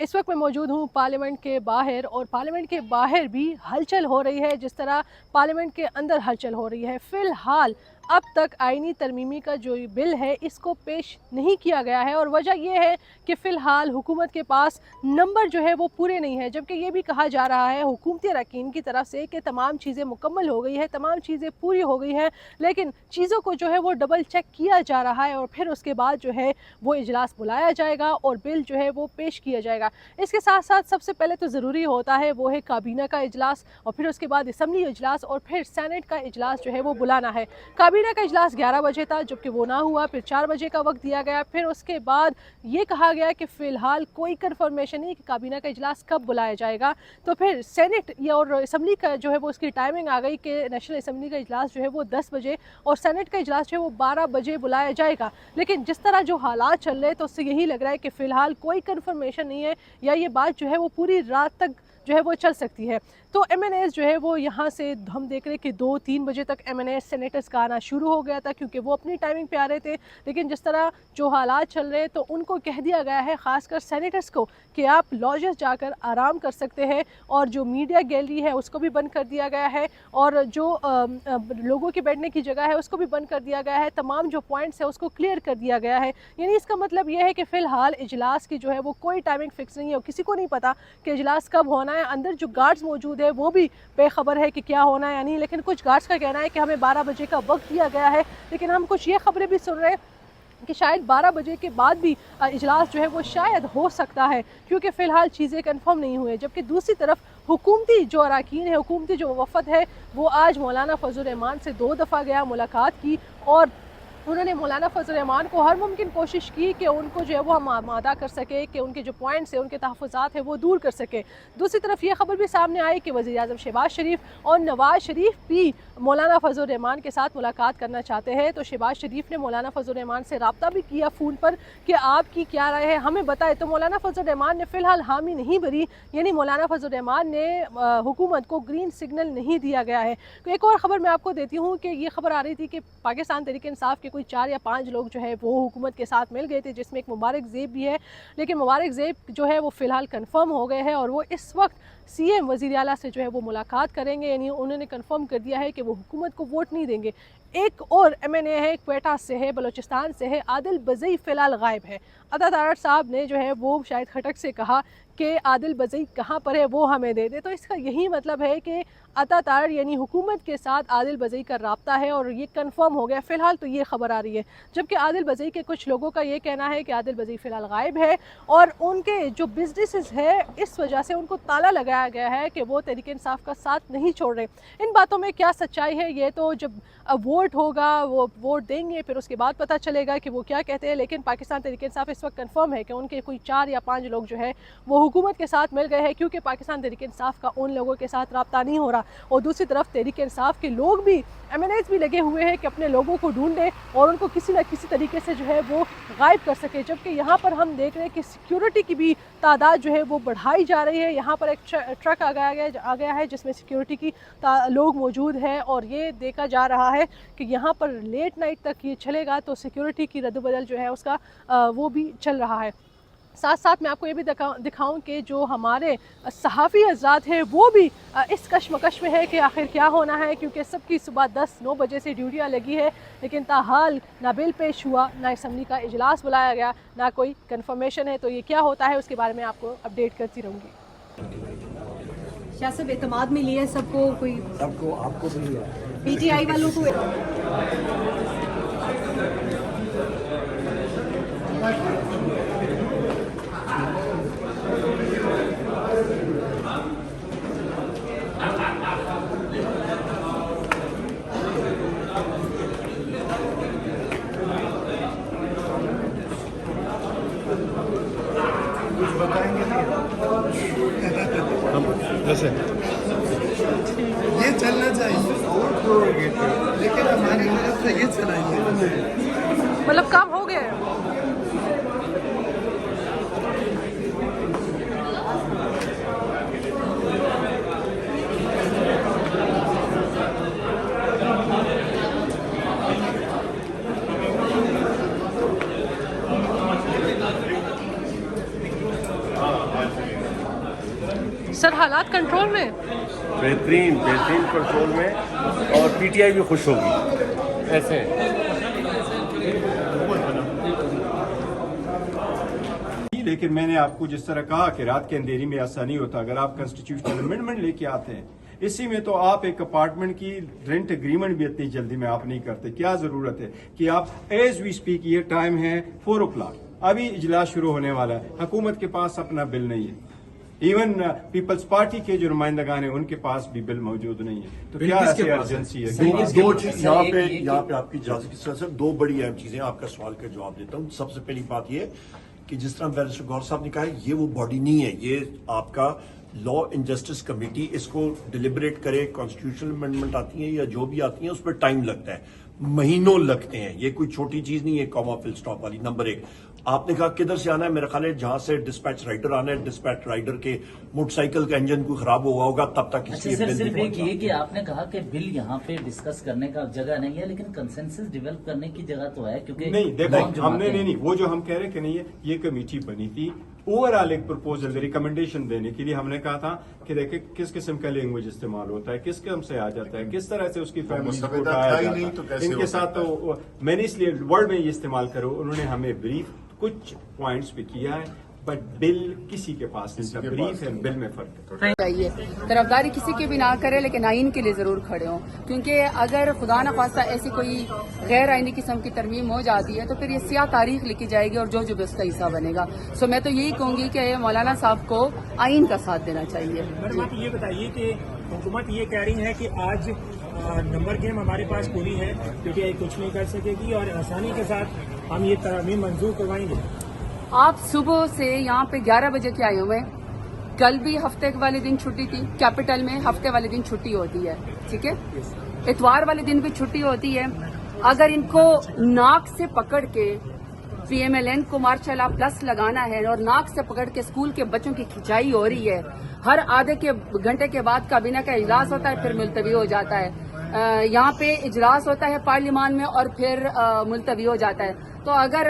इस वक्त मैं मौजूद हूँ पार्लियामेंट के बाहर और पार्लियामेंट के बाहर भी हलचल हो रही है जिस तरह पार्लियामेंट के अंदर हलचल हो रही है। फ़िलहाल अब तक आईनी तरमीमी का जो बिल है इसको पेश नहीं किया गया है और वजह यह है कि फ़िलहाल हुकूमत के पास नंबर जो है वो पूरे नहीं है, जबकि ये भी कहा जा रहा है हुकूमती अरकान की तरफ से कि तमाम चीज़ें मुकम्मल हो गई है, तमाम चीज़ें पूरी हो गई हैं, लेकिन चीज़ों को जो है वो डबल चेक किया जा रहा है और फिर उसके बाद जो है वो इजलास बुलाया जाएगा और बिल जो है वो पेश किया जाएगा। इसके साथ साथ सबसे पहले तो ज़रूरी होता है वो है काबीना का इजलास और फिर उसके बाद असम्बली इजलास और फिर सेनेट का इजलास जो है वो बुलाना है। काबीना का इजलास 11 बजे था, जबकि वो ना हुआ, फिर 4 बजे का वक्त दिया गया। फिर उसके बाद ये कहा गया कि फ़िलहाल कोई कन्फर्मेशन नहीं कि काबीना का इजलास कब बुलाया जाएगा। तो फिर सेनेट या और असम्बली का जो है वो उसकी टाइमिंग आ गई कि नेशनल असम्बली का इजलास जो है वो 10 बजे और सेनेट का इजलास जो है वो 12 बजे बुलाया जाएगा। लेकिन जिस तरह जो हालात चल रहे हैं तो उससे यही लग रहा है कि फ़िलहाल कोई कन्फर्मेशन नहीं है या ये बात जो है वो पूरी रात तक जो है वो चल सकती है। तो MNAs जो है वो यहाँ से हम देख रहे हैं कि 2-3 बजे तक MNAs सेनेटर्स का आना शुरू हो गया था क्योंकि वो अपनी टाइमिंग पे आ रहे थे। लेकिन जिस तरह जो हालात चल रहे हैं तो उनको कह दिया गया है ख़ासकर सेनेटर्स को कि आप लॉजेस जाकर आराम कर सकते हैं और जो मीडिया गैलरी है उसको भी बंद कर दिया गया है और जो लोगों के बैठने की जगह है उसको भी बंद कर दिया गया है। तमाम जो पॉइंट्स है उसको क्लियर कर दिया गया है। यानी इसका मतलब ये है कि फ़िलहाल इजलास की जो है वो कोई टाइमिंग फ़िक्स नहीं है और किसी को नहीं पता कि इजलास कब होना है। अंदर जो गार्ड्स मौजूद है वो भी बेखबर है कि क्या होना है या नहीं, लेकिन कुछ गार्ड्स का कहना है कि हमें 12 बजे का वक्त दिया गया है। लेकिन हम कुछ ये खबरें भी सुन रहे हैं कि शायद 12 बजे के बाद भी इजलास जो है वो शायद हो सकता है क्योंकि फ़िलहाल चीज़ें कंफर्म नहीं हुई। जबकि दूसरी तरफ हुकूमती जो अरकान है, हुकूमती जो वफ़द है वो आज मौलाना फजल रहमान से 2 दफ़ा गया, मुलाकात की और उन्होंने मौलाना फजल रहमान को हर मुमकिन कोशिश की कि उनको जो है वो हम आमादा कर सके कि उनके जो पॉइंट्स हैं, उनके तहफ़्फ़ुज़ात हैं वो दूर कर सके। दूसरी तरफ ये ख़बर भी सामने आई कि वज़ीर-ए-आज़म शहबाज शरीफ और नवाज़ शरीफ भी मौलाना फजल रहमान के साथ मुलाकात करना चाहते हैं। तो शहबाज शरीफ ने मौलाना फजल रहमान से रब्ता भी किया फ़ोन पर कि आपकी क्या राय है, हमें बताएं। तो मौलाना फजल रहमान ने फ़िलहाल हामी नहीं भरी, यानी मौलाना फजल रहमान ने हुकूमत को ग्रीन सिग्नल नहीं दिया गया है। तो एक और ख़बर मैं आपको देती हूँ कि ये खबर आ रही थी कि पाकिस्तान तहरीक इंसाफ के कोई 4 या 5 लोग जो है वो हुकूमत के साथ मिल गए थे, जिसमें एक मुबारक ज़ेब भी है। लेकिन मुबारक ज़ेब जो है वो फ़िलहाल कन्फर्म हो गए हैं और वो इस वक्त CM वज़ीर आला से जो है वो मुलाकात करेंगे, यानी उन्होंने कन्फर्म कर दिया है कि वो हुकूमत को वोट नहीं देंगे। एक और MNA है, क्वेटा से है, बलूचिस्तान से है, आदिल बज़ई फ़िलहाल गायब है। अता तारड़ साहब ने जो है वो शायद खटक से कहा कि आदिल बज़ई कहाँ पर है वो हमें दे दे। तो इसका यही मतलब है कि अता तारड़ यानी हुकूमत के साथ आदिल बज़ई का राब्ता है और ये कंफर्म हो गया। फ़िलहाल तो ये खबर आ रही है, जबकि आदिल बज़ई के कुछ लोगों का ये कहना है कि आदिल बज़ई फ़िलहाल गायब है और उनके जो बिजनेसेस है इस वजह से उनको ताला लगाया गया है कि वो तहरीक इंसाफ का साथ नहीं छोड़ रहे। इन बातों में क्या सच्चाई है ये तो जब वोट होगा, वो वोट देंगे, फिर उसके बाद पता चलेगा कि वो क्या कहते हैं। लेकिन पाकिस्तान तहरीक इंसाफ इस वक्त कन्फर्म है कि उनके कोई 4 या 5 लोग जो है वो हुकूमत के साथ मिल गए हैं क्योंकि पाकिस्तान तहरीक इंसाफ का उन लोगों के साथ रब्ता नहीं हो रहा। और दूसरी तरफ तहरीक इंसाफ के लोग भी, MNAs भी लगे हुए हैं कि अपने लोगों को ढूंढें और उनको किसी न किसी तरीके से जो है वो गायब कर सके। जबकि यहाँ पर हम देख रहे हैं कि सिक्योरिटी की भी तादाद जो है वो बढ़ाई जा रही है। यहाँ पर एक ट्रक आ गया है जिसमें सिक्योरिटी की लोग मौजूद हैं और ये देखा जा रहा है कि यहाँ पर लेट नाइट तक ये चलेगा तो सिक्योरिटी की रद्द-बदल जो है उसका वो भी चल रहा है। साथ साथ मैं आपको ये भी दिखाऊं कि जो हमारे सहाफ़ी हज़रात हैं वो भी इस कश्मकश में है कि आखिर क्या होना है, क्योंकि सबकी सुबह 10-9 बजे से ड्यूटियाँ लगी है, लेकिन ताहाल ना बिल पेश हुआ, ना असम्बली का इजलास बुलाया गया, ना कोई कन्फर्मेशन है। तो ये क्या होता है उसके बारे में आपको अपडेट करती रहूँगी। शाह साहब एतमाद में लिया सबको, कोई सबको आपको भी लिया, PTI वालों को कुछ बताएंगे जैसे ये चलना चाहिए लेकिन हमारी तरफ से ये चलाइए, मतलब काम हो गया है। सर हालात कंट्रोल में? बेहतरीन बेहतरीन कंट्रोल में, और पीटीआई भी खुश होगी। ऐसे लेकिन मैंने आपको जिस तरह कहा कि रात के अंधेरी में ऐसा नहीं होता। अगर आप कॉन्स्टिट्यूशनल अमेंडमेंट लेके आते हैं, इसी में तो आप एक अपार्टमेंट की रेंट एग्रीमेंट भी इतनी जल्दी में आप नहीं करते। क्या जरूरत है कि आप एज वी स्पीक, ये टाइम है 4 o'clock, अभी इजलास शुरू होने वाला है, हुकूमत के पास अपना बिल नहीं है। इवन पीपल्स पार्टी के जो नुमाइंदगान हैं उनके पास भी बिल मौजूद नहीं है। तो क्या ऐसी अर्जेंसी है? दो चीज यहाँ पे आपकी इजाजत की तरफ से दो बड़ी अहम चीजें, आपका सवाल का जवाब देता हूँ। सबसे पहली बात ये कि जिस तरह बैरिस्टर गौर साहब ने कहा है, ये वो बॉडी नहीं है, ये आपका लॉ एंड जस्टिस कमेटी इसको डिलिबरेट करे। कॉन्स्टिट्यूशनल अमेंडमेंट आती है या जो भी आती है उस पर टाइम लगता है, महीनों लगते हैं। ये कोई छोटी चीज नहीं है कॉमा फिल स्टॉप वाली। नंबर एक, आपने कहा किधर से आना है, मेरा ख्याल है जहां से डिस्पैच राइडर आना है, डिस्पैच राइडर के मोटरसाइकिल का इंजन कोई खराब हुआ होगा तब तक अच्छा सर, सिर्फ एक ये कि आपने कहा कि बिल यहाँ पे डिस्कस करने का जगह नहीं है, लेकिन कंसेंसस डेवलप करने की जगह तो है, क्योंकि नहीं देखो हमने नहीं, वो जो हम कह रहे कि नहीं है, ये कमेटी बनी थी ओवरऑल एक प्रपोजल रिकमेंडेशन देने के लिए। हमने कहा था कि देखिए किस किस्म का लैंग्वेज इस्तेमाल होता है, किस किस्म से आ जाता है, किस तरह से उसकी फैमिली को उठाया जाता है, इनके साथ तो मैंने इसलिए वर्ड में ये इस्तेमाल करो। उन्होंने हमें ब्रीफ कुछ पॉइंट्स पे किया है, बट बिल किसी के पास नहीं था। ब्रीफ है, बिल में फर्क है। चाहिए तरफदारी किसी की भी ना करे, लेकिन आइन के लिए जरूर खड़े हों, क्योंकि अगर खुदा न खास्ता ऐसी कोई गैर आइनी किस्म की तरमीम हो जाती है तो फिर ये सियाह तारीख लिखी जाएगी और जो भी उसका हिस्सा बनेगा। सो मैं तो यही कहूंगी कि मौलाना साहब को आइन का साथ देना चाहिए। मैडम आप ये बताइए कि हुकूमत ये कह रही है कि आज नंबर गेम हमारे पास पूरी है, पीटीआई कुछ नहीं कर सकेगी और आसानी के साथ हम ये तरमीम मंजूर करवाएंगे। आप सुबह से यहाँ पे 11 बजे के आए हुए हैं। कल भी हफ्ते वाले दिन छुट्टी थी, कैपिटल में हफ्ते वाले दिन छुट्टी होती है, ठीक है, इतवार वाले दिन भी छुट्टी होती है। अगर इनको नाक से पकड़ के PMLN को मार्शल लॉ प्लस लगाना है और नाक से पकड़ के स्कूल के बच्चों की खिंचाई हो रही है, हर आधे के घंटे के बाद काबीना का इजलास होता है, फिर मुलतवी हो जाता है। यहाँ पे इजलास होता है पार्लियामान में और फिर मुलतवी हो जाता है। तो अगर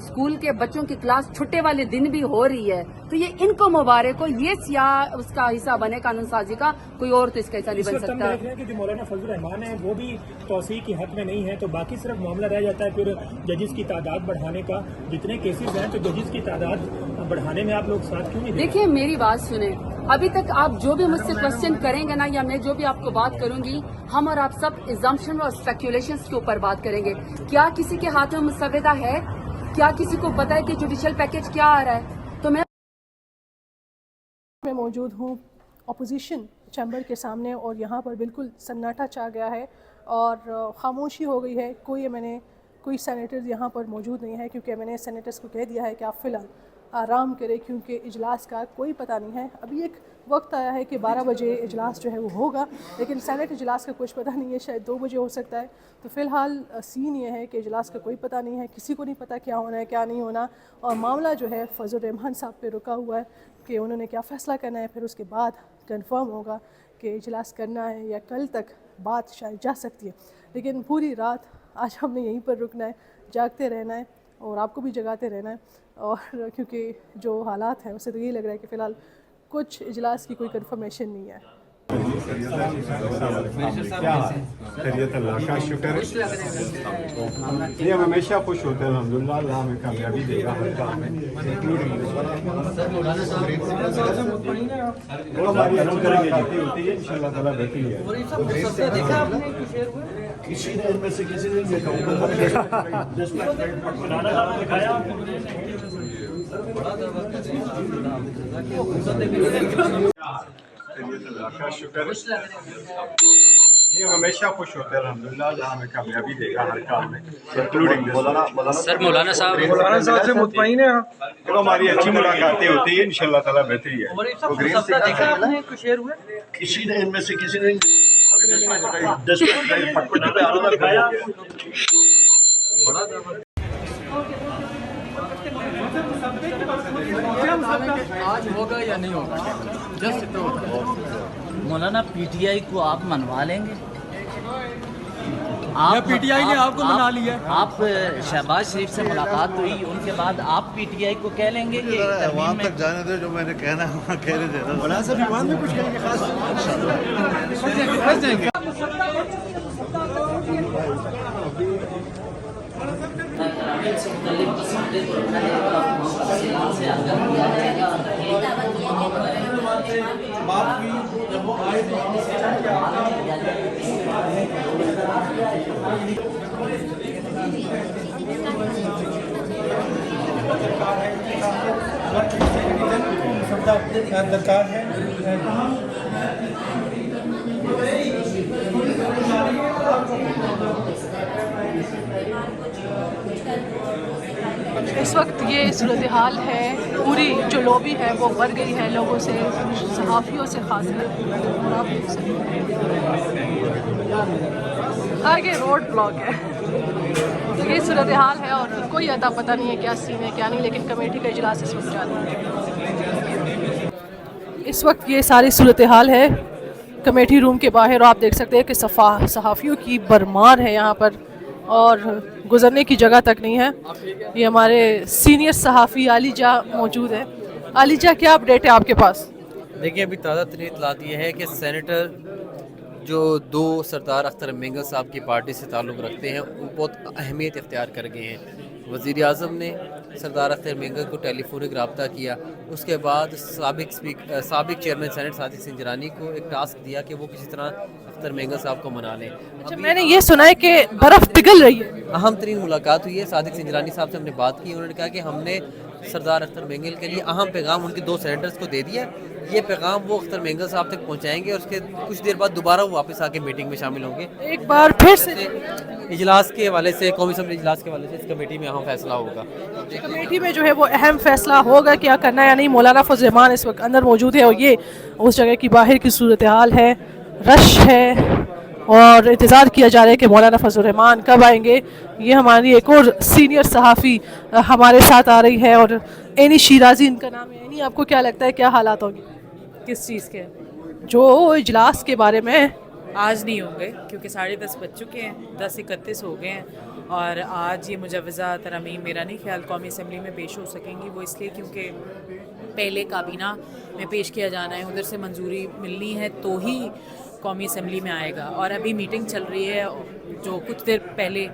स्कूल के बच्चों की क्लास छुट्टे वाले दिन भी हो रही है तो ये इनको मुबारक हो, ये सियाह उसका हिस्सा बने कानून साजी का, कोई और तो इसका हिस्सा नहीं बन सकता। देख रहे हैं कि जो मौलाना फजल रहमान है वो भी तौसीह की हक में नहीं है, तो बाकी सिर्फ मामला रह जाता है फिर जजेस की तादाद बढ़ाने का। जितने केसेस हैं तो जजेस की तादाद बढ़ाने में आप लोग साथ क्यों नहीं? देखिए मेरी बात सुने, अभी तक आप जो भी मुझसे क्वेश्चन करेंगे ना, या मैं जो भी आपको बात करूंगी, हम और आप सब इजम्पशन और स्पेक्यूलेशंस के ऊपर बात करेंगे। क्या किसी के हाथ में मुसव्वदा है? क्या किसी को पता है कि जुडिशियल पैकेज क्या आ रहा है? तो मैं मौजूद हूँ अपोजिशन चैम्बर के सामने और यहाँ पर बिल्कुल सन्नाटा छा गया है और खामोशी हो गई है। कोई सेनेटर्स यहाँ पर मौजूद नहीं है, क्योंकि मैंने सेनेटर्स को कह दिया है कि आप फ़िलहाल आराम करें, क्योंकि इजलास का कोई पता नहीं है। अभी एक वक्त आया है कि 12 बजे इजलास जो है वो होगा, लेकिन सेनेट इजलास का कुछ पता नहीं है, शायद 2 बजे हो सकता है। तो फ़िलहाल सीन ये है कि इजलास का कोई पता नहीं है, किसी को नहीं पता क्या होना है क्या नहीं होना, और मामला जो है फजल रहमान साहब पे रुका हुआ है कि उन्होंने क्या फ़ैसला करना है। फिर उसके बाद कंफर्म होगा कि इजलास करना है या कल तक बात शायद जा सकती है। लेकिन पूरी रात आज हमने यहीं पर रुकना है, जागते रहना है और आपको भी जगाते रहना है। और क्योंकि जो हालात हैं उससे तो यही लग रहा है कि फ़िलहाल कुछ इजलास की कोई कंफर्मेशन नहीं है। खैरियत अल्लाह का शुक्र है, ये हम हमेशा खुश होते हैं अल्हम्दुलिल्लाह। अल्लाह हमें कामयाबी देगा हर काम में। वो हमारी अच्छी होती है इंशाअल्लाह ताला बेहतरी है। किसी ने इनमें से किसी ने का शुक्र है, ये हमेशा खुश होते हैं अल्हम्दुलिल्लाह। अल्लाह हमें कामयाबी देगा हर काम में, इंक्लूडिंग मौलाना साहब से मुतमईन है आप? तो हमारी अच्छी मुलाकातें होती है इंशाअल्लाह ताला बेहतरी है। किसी ने इनमें से किसी ने आज होगा या नहीं होगा, जस्ट इतना होता है। मौलाना पीटीआई को आप मनवा लेंगे? आप पीटीआई ने आपको मना लिया। आप शहबाज शरीफ से मुलाकात हुई, उनके बाद आप पीटीआई को कह लेंगे कि वहाँ तक जाने दो, जो मैंने कहना है वहाँ कह देना। बड़ा सा विवाद में कुछ कहेंगे खास? दरकार है इस वक्त ये सूरत हाल है, पूरी जो लॉबी है वो भर गई है लोगों से, सहाफ़ियों से खास कर। और आप देख सकते हैं आगे रोड ब्लॉक है। तो ये सूरत हाल है और कोई अता पता नहीं है क्या सीन है क्या नहीं, लेकिन कमेटी का इजलास इस वक्त जारी है। इस वक्त ये सारी सूरत हाल है कमेटी रूम के बाहर, और आप देख सकते हैं कि सहाफ़ियों की भरमार है यहाँ पर और गुजरने की जगह तक नहीं है। ये हमारे सीनियर सहाफ़ी आलिजा मौजूद है। आलिजा, क्या अपडेट है आपके पास? देखिए, अभी ताज़ा तरीन इत्तलात ये है कि सेनेटर जो दो सरदार अख्तर मेंगल साहब की पार्टी से ताल्लुक़ रखते हैं वो बहुत अहमियत इख्तियार कर गए हैं। वज़ीर आज़म ने सरदार अख्तर मेंगल को टेलीफोनिक रब्ता किया, उसके बाद साबिक चेयरमैन सेनेट सादिक सिंजरानी को एक टास्क दिया कि वो किसी तरह अख्तर मेंगल साहब को मना लें। अच्छा, मैंने ये सुना है कि बर्फ़ पिघल रही है। अहम तरीन मुलाकात हुई है, सादिक सिंजरानी साहब से हमने बात की, उन्होंने कहा कि हमने सरदार अख्तर मेंगल के लिए अहम पैगाम उनके दो सेनेटर्स को दे दिया। ये पैगाम वो अख्तर मेंगल साहब तक पहुंचाएंगे और उसके कुछ देर बाद दोबारा वो वापस आके मीटिंग में शामिल होंगे। एक बार फिर से इजलास के हवाले से, कौमी असम्बली इजलास के हवाले से इस कमेटी में अहम फैसला होगा। कमेटी में जो है वो अहम फैसला होगा क्या करना है या नहीं। मौलाना फजल रहमान इस वक्त अंदर मौजूद है और ये उस जगह की बाहर की सूरत हाल है, रश है और इंतज़ार किया जा रहा है कि मौलाना फजल रहमान कब आएंगे। ये हमारी एक और सीनियर सहाफ़ी हमारे साथ आ रही है और एनी शिराजी इनका नाम है। एनी, आपको क्या लगता है क्या हालात होंगे? किस चीज़ के? जो इजलास के बारे में। आज नहीं होंगे क्योंकि 10:30 बज चुके हैं, 10:31 हो गए हैं और आज ये मुजवज़ा तरमीम मेरा नहीं ख्याल कौमी असम्बली में पेश हो सकेंगी। वो इसलिए क्योंकि पहले काबीना में पेश किया जाना है, उधर से मंजूरी मिलनी है तो ही कौमी असम्बली में आएगा। और अभी मीटिंग चल रही है जो कुछ देर पहले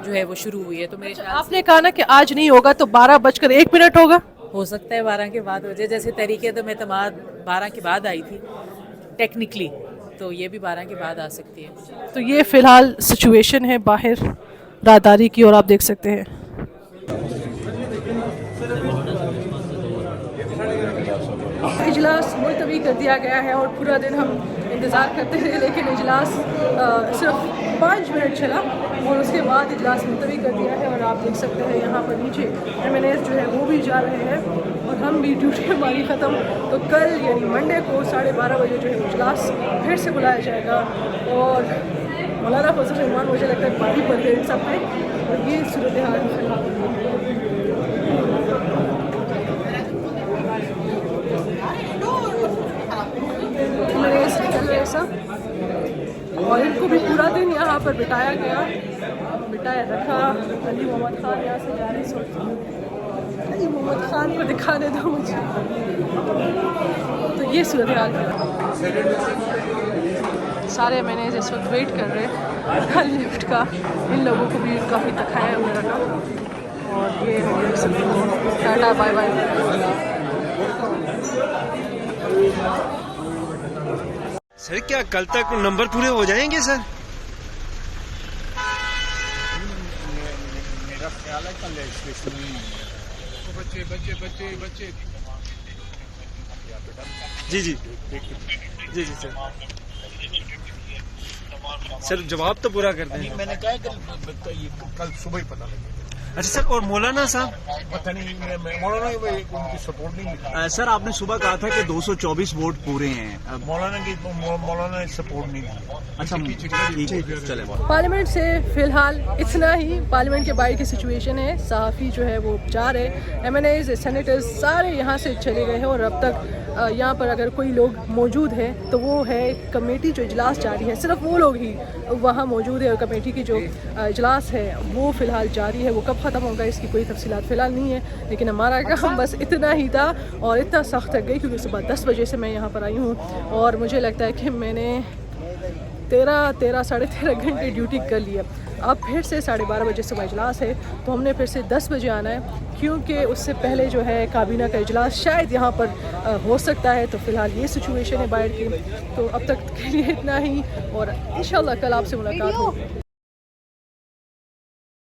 जो है वो शुरू हुई है। तो मेरे आपने कहा ना कि आज नहीं होगा तो 12:01 होगा। हो सकता है 12 के बाद हो जाए, जैसे तरीके तो मैं 12 के बाद आई थी टेक्निकली, तो ये भी 12 के बाद आ सकती है। तो ये फ़िलहाल सिचुएशन है बाहर राहदारी की और आप देख सकते हैं। इजलास मुलतवी कर दिया गया है और पूरा दिन हम इंतज़ार करते रहे, लेकिन इजलास सिर्फ 5 मिनट चला और उसके बाद इजलास मुलतवी कर दिया है। और आप देख सकते हैं यहाँ पर नीचे MNAs जो है वो भी जा रहे हैं और हम भी ड्यूटी हमारी ख़त्म। तो कल यानी मंडे को 12:30 बजे जो है इजलास फिर से बुलाया जाएगा और मौलाना फजल रहमान मुझे लगता है भारी पड़ गए इन सब पे। और ये सूरत हाल फिलहाल सब, और इनको भी पूरा दिन यहाँ पर बिताया रखा। अली मोहम्मद खान यहाँ से जा रहे हैं, अली मोहम्मद खान को दिखाने दो मुझे। तो ये सूरत हाल है। सारे मैंने इस वक्त वेट कर रहे हैं लिफ्ट का। इन लोगों को भी काफ़ी दिखाया हुआ रखा और ये टाटा बाय बाय। सर क्या कल तक नंबर पूरे हो जाएंगे सर? मेरा ख्याल है कल रजिस्ट्रेशन नहीं होगा। बच्चे जी जी जी जी सर जवाब तो पूरा कर दें। मैंने कहा कल सुबह ही पता लगेगा। अच्छा सर, और मौलाना साहब, पता नहीं मौलाना उनकी सपोर्ट नहीं मिली। सर आपने सुबह कहा था कि 224 वोट पूरे हैं। मौलाना सपोर्ट नहीं मिली। अच्छा ठीक है, चले। पार्लियामेंट से फिलहाल इतना ही। पार्लियामेंट के बाहर की सिचुएशन है, सहाफ़ी जो है वो जा रहे, MNAs सेनेटर्स सारे यहाँ से चले गए हैं और अब तक यहाँ पर अगर कोई लोग मौजूद है तो वो है कमेटी जो इजलास जारी है, सिर्फ वो लोग ही वहाँ मौजूद है। और कमेटी की जो इजलास है वो फ़िलहाल जारी है, वो कब ख़त्म होगा इसकी कोई तफसीलात फ़िलहाल नहीं है। लेकिन हमारा काम बस इतना ही था और इतना सख्त थक गई क्योंकि सुबह 10 बजे से मैं यहाँ पर आई हूँ और मुझे लगता है कि मैंने 13 साढ़े 13 घंटे ड्यूटी कर लिया। अब फिर से 12:30 बजे सुबह इजलास है तो हमने फिर से 10 बजे आना है क्योंकि उससे पहले जो है काबीना का इजलास शायद यहाँ पर हो सकता है। तो फ़िलहाल ये सिचुएशन है बाहर की। तो अब तक के लिए इतना ही और इंशाल्लाह कल आपसे मुलाकात होगी।